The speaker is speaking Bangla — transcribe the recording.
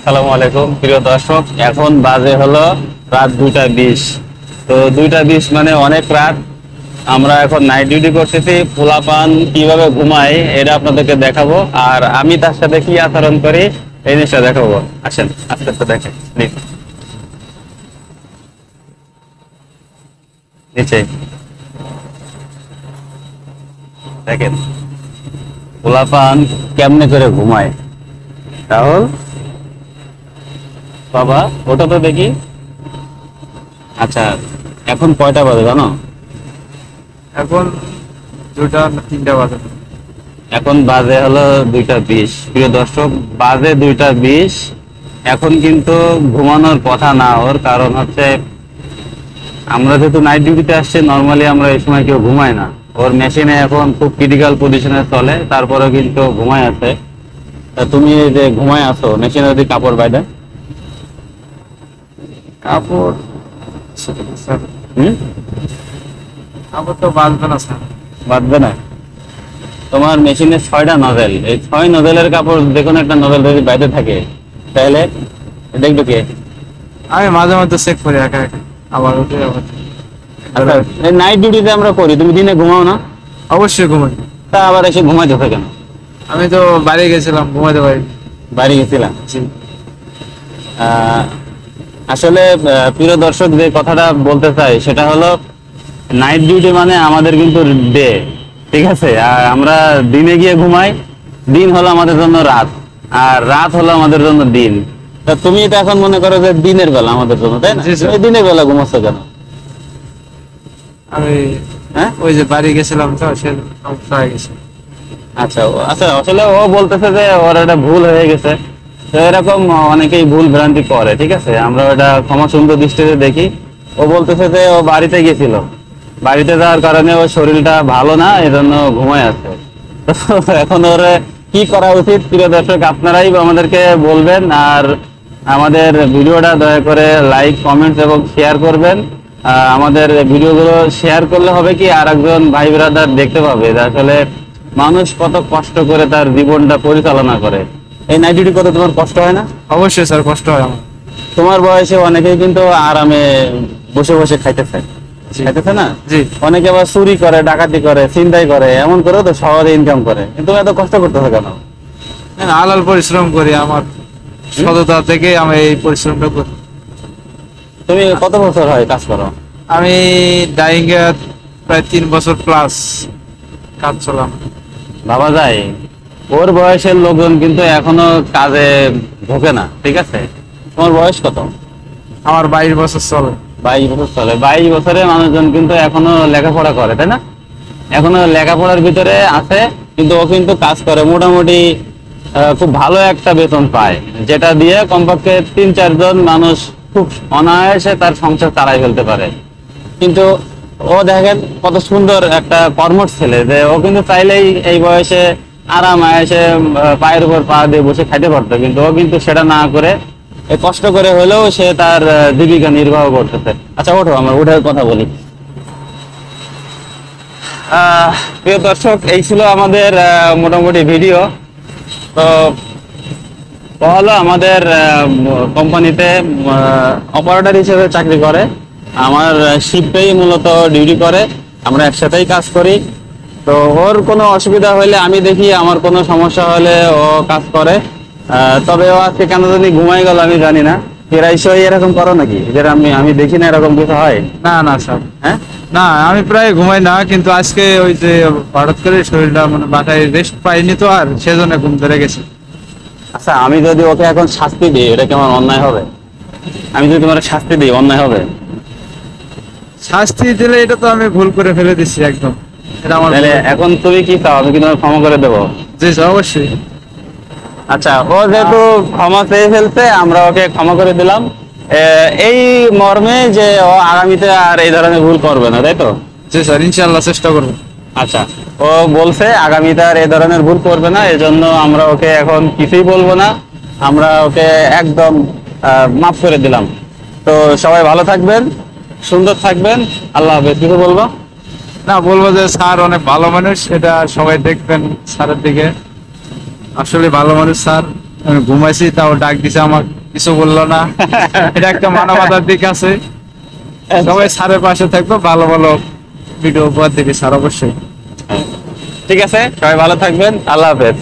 আসসালামু আলাইকুম প্রিয় দর্শক, এখন বাজে হলো রাত 2টা 20। তো 2টা 20 মানে অনেক রাত। আমরা এখন নাইট ডিউটি করতেছি। পোলাপান কিভাবে ঘুমায় এটা আপনাদেরকে দেখাবো, আর আমি তার সাথে কি আচরণ করি এই জিনিসটা দেখাবো। আসেন আস্তে আস্তে দেখেন নিচে দেখেন পোলাপান কেমনে করে ঘুমায়। রাহুল বাবা ওটা তো দেখি। আচ্ছা, এখন কয়টা বাজে জানো? এখন 2টা না 3টা বাজে। এখন বাজে হলো 2টা 20। প্রিয় দর্শক, বাজে 2টা 20। এখন কিন্তু ঘুমানোর কথা না ওর, কারণ হচ্ছে আমরা যেহেতু নাইট ডিউটিতে আসছি, নর্মালি আমরা এই সময় কেউ ঘুমায় না। ওর মেশিনে এখন খুব ক্রিটিক্যাল পজিশনে চলে, তারপরেও কিন্তু ঘুমায় আছে। তা তুমি এই যে ঘুমায় আছো, মেশিনে যদি কাপড় বাইরে কাপড় স্যার, হুম কাপড় তো বাঁধবে না স্যার। বাঁধবে না? তোমার মেশিনে 6টা নজেল, এই 6 নজেলের কাপড় যে কোনো একটা নজেল যদি বাইরে থাকে তাহলে দেখবে কে? আমি মাঝে মধ্যে চেক করি একা একা, আবার উঠে আবার। আচ্ছা, এই নাইট ডিউটিতে আমরা করি, তুমি দিনে ঘুমাও না? অবশ্যই ঘুমাই। তা আবার এসে ঘুমাইতেছো কেন? আমি তো বাইরে গেছিলাম, ঘুমাইতে পারি। বাইরে গেছিলাম। জি। আসলে প্রিয় দর্শক, যে কথাটা বলতে চাই সেটা হলো নাইট ডিউটি মানে আমাদের কিন্তু ডে, ঠিক আছে? আর আমরা দিনে গিয়ে ঘুমাই, দিন হলো আমাদের জন্য রাত, আর রাত হলো আমাদের জন্য দিন। তা তুমি এটা এখন মনে করো যে দিনের বেলা আমাদের জন্য, তাই না? জি, স্যার। তুমি দিনের বেলা ঘুমাচ্ছ কেন? আমি হ্যাঁ, ওই যে বাড়ি গেছিলাম তো, সে সমস্যা হয়ে গেছে। আচ্ছা আচ্ছা, আসলে ও বলতেছে যে ওর একটা ভুল হয়ে গেছে। তো এরকম অনেকেই ভুল ভ্রান্তি করে, ঠিক আছে? আমরা ওটা ক্ষমা সুন্দর দৃষ্টিতে দেখি। ও বলতেছে যে ও বাড়িতে গেছিল, বাড়িতে যাওয়ার কারণে ওর শরীরটা ভালো না, এজন্য ঘুমায় আছে। তো এখন ওর কি করা উচিত, প্রিয় দর্শক আপনারাই আমাদেরকে বলবেন। আর আমাদের ভিডিওটা দয়া করে লাইক, কমেন্টস এবং শেয়ার করবেন। আমাদের ভিডিওগুলো শেয়ার করলে হবে কি, আর একজন ভাই ব্রাদার দেখতে পাবে যে আসলে মানুষ কত কষ্ট করে তার জীবনটা পরিচালনা করে। এই নাইট ডিউটি করতে তোমার কষ্ট হয় না? অবশ্যই স্যার, কষ্ট হয় আমার। তোমার বয়সে অনেকেই কিন্তু আরামে বসে বসে খাইতেছে, জি। খাইতেছে না? জি। অনেকে আবার চুরি করে, ডাকাতি করে, ছিনতাই করে, এমন করেও তো শহরে ইনকাম করে। কিন্তু এত কষ্ট করতেছে কেন? না, হালাল পরিশ্রম করি, আমার সততা থেকে আমি এই পরিশ্রমটা করি। তুমি কত বছর হয় কাজ করো? আমি ডাইং এ প্রায় 3 বছর প্লাস কাজ চলাম। ভাবা যায় ওর বয়সের লোকজন কিন্তু এখনো কাজে ঢোকে না, ঠিক আছে? তোমার বয়স কত? আমার 22 বছর চলে। 22 বছর চলে। 22 বছরে মানুষজন কিন্তু এখনো লেখাপড়া করে, তাই না? এখনো লেখাপড়ার ভিতরে আছে, কিন্তু ও কিন্তু কাজ করে মোটামুটি খুব ভালো একটা বেতন পায়, যেটা দিয়ে কমপক্ষে 3-4 জন মানুষ খুব অনায়াসে তার সংসার চালাই ফেলতে পারে। কিন্তু ও দেখেন কত সুন্দর একটা কর্মঠ ছেলে, যে ও কিন্তু চাইলেই এই বয়সে আরাম আয়েসে পায়ের উপর পা দিয়ে বসে খাইতে পারতো, কিন্তু ও কিন্তু সেটা না করে এই কষ্ট করে হলেও সে তার জীবিকা নির্বাহ করতেছে। আচ্ছা ওঠো, আমরা উঠার কথা বলি। প্রিয় দর্শক, এই ছিল আমাদের মোটামুটি ভিডিও। তো ও হলো আমাদের কোম্পানিতে অপারেটর হিসেবে চাকরি করে। আমার শিফটেই মূলত ডিউটি করে, আমরা একসাথেই কাজ করি। তো ওর কোনো অসুবিধা হলে আমি দেখি, আমার কোনো সমস্যা হলে ও কাজ করে। তবে ও আজকে কেন জানি ঘুমাই গেল, আমি জানি না। প্রায়শই এরকম করো নাকি? যেটা আমি দেখি না এরকম কিছু হয়। না না স্যার, হ্যাঁ, না আমি প্রায় ঘুমাই না, কিন্তু আজকে ওই যে হঠাৎ করে শরীরটা মানে বাসায় রেস্ট পাইনি তো, আর সেজন্য ঘুম ধরে গেছে। আচ্ছা, আমি যদি ওকে এখন শাস্তি দিই, এটা কেমন অন্যায় হবে? আমি যদি তোমার শাস্তি দিই, অন্যায় হবে? শাস্তি দিলে এটা তো আমি ভুল করে ফেলে দিচ্ছি একদম, এটা আমার তাহলে ভুল। এখন তুমি কি চাও, আমি কি তোমার ক্ষমা করে দেবো? জি স্যার, অবশ্যই। আচ্ছা, ও যেহেতু ক্ষমা চেয়ে ফেলছে, আমরা ওকে ক্ষমা করে দিলাম এই মর্মে যে ও আগামীতে আর এই ধরনের ভুল করবে না, তাই তো? জি স্যার, ইনশাআল্লাহ চেষ্টা করবো। আচ্ছা, ও বলছে আগামীতে আর এই ধরনের ভুল করবে না, এজন্য আমরা ওকে এখন কিছুই বলবো না, আমরা ওকে একদম মাফ করে দিলাম। তো সবাই ভালো থাকবেন, সুন্দর থাকবেন, আল্লাহ হাফেজ। কিছু বলবো? না, বলবো যে স্যার অনেক ভালো মানুষ, এটা সবাই দেখবেন স্যারের দিকে। আসলে ভালো মানুষ স্যার। আমি ঘুমাইছি, তাও ডাক দিছে, আমার কিছু বললো না। এটা একটা মানবতার দিক আছে। সবাই স্যারের পাশে থাকবে, ভালো ভালো ভিডিও উপহার দিবে স্যার অবশ্যই। ঠিক আছে, সবাই ভালো থাকবেন, আল্লাহ হাফেজ।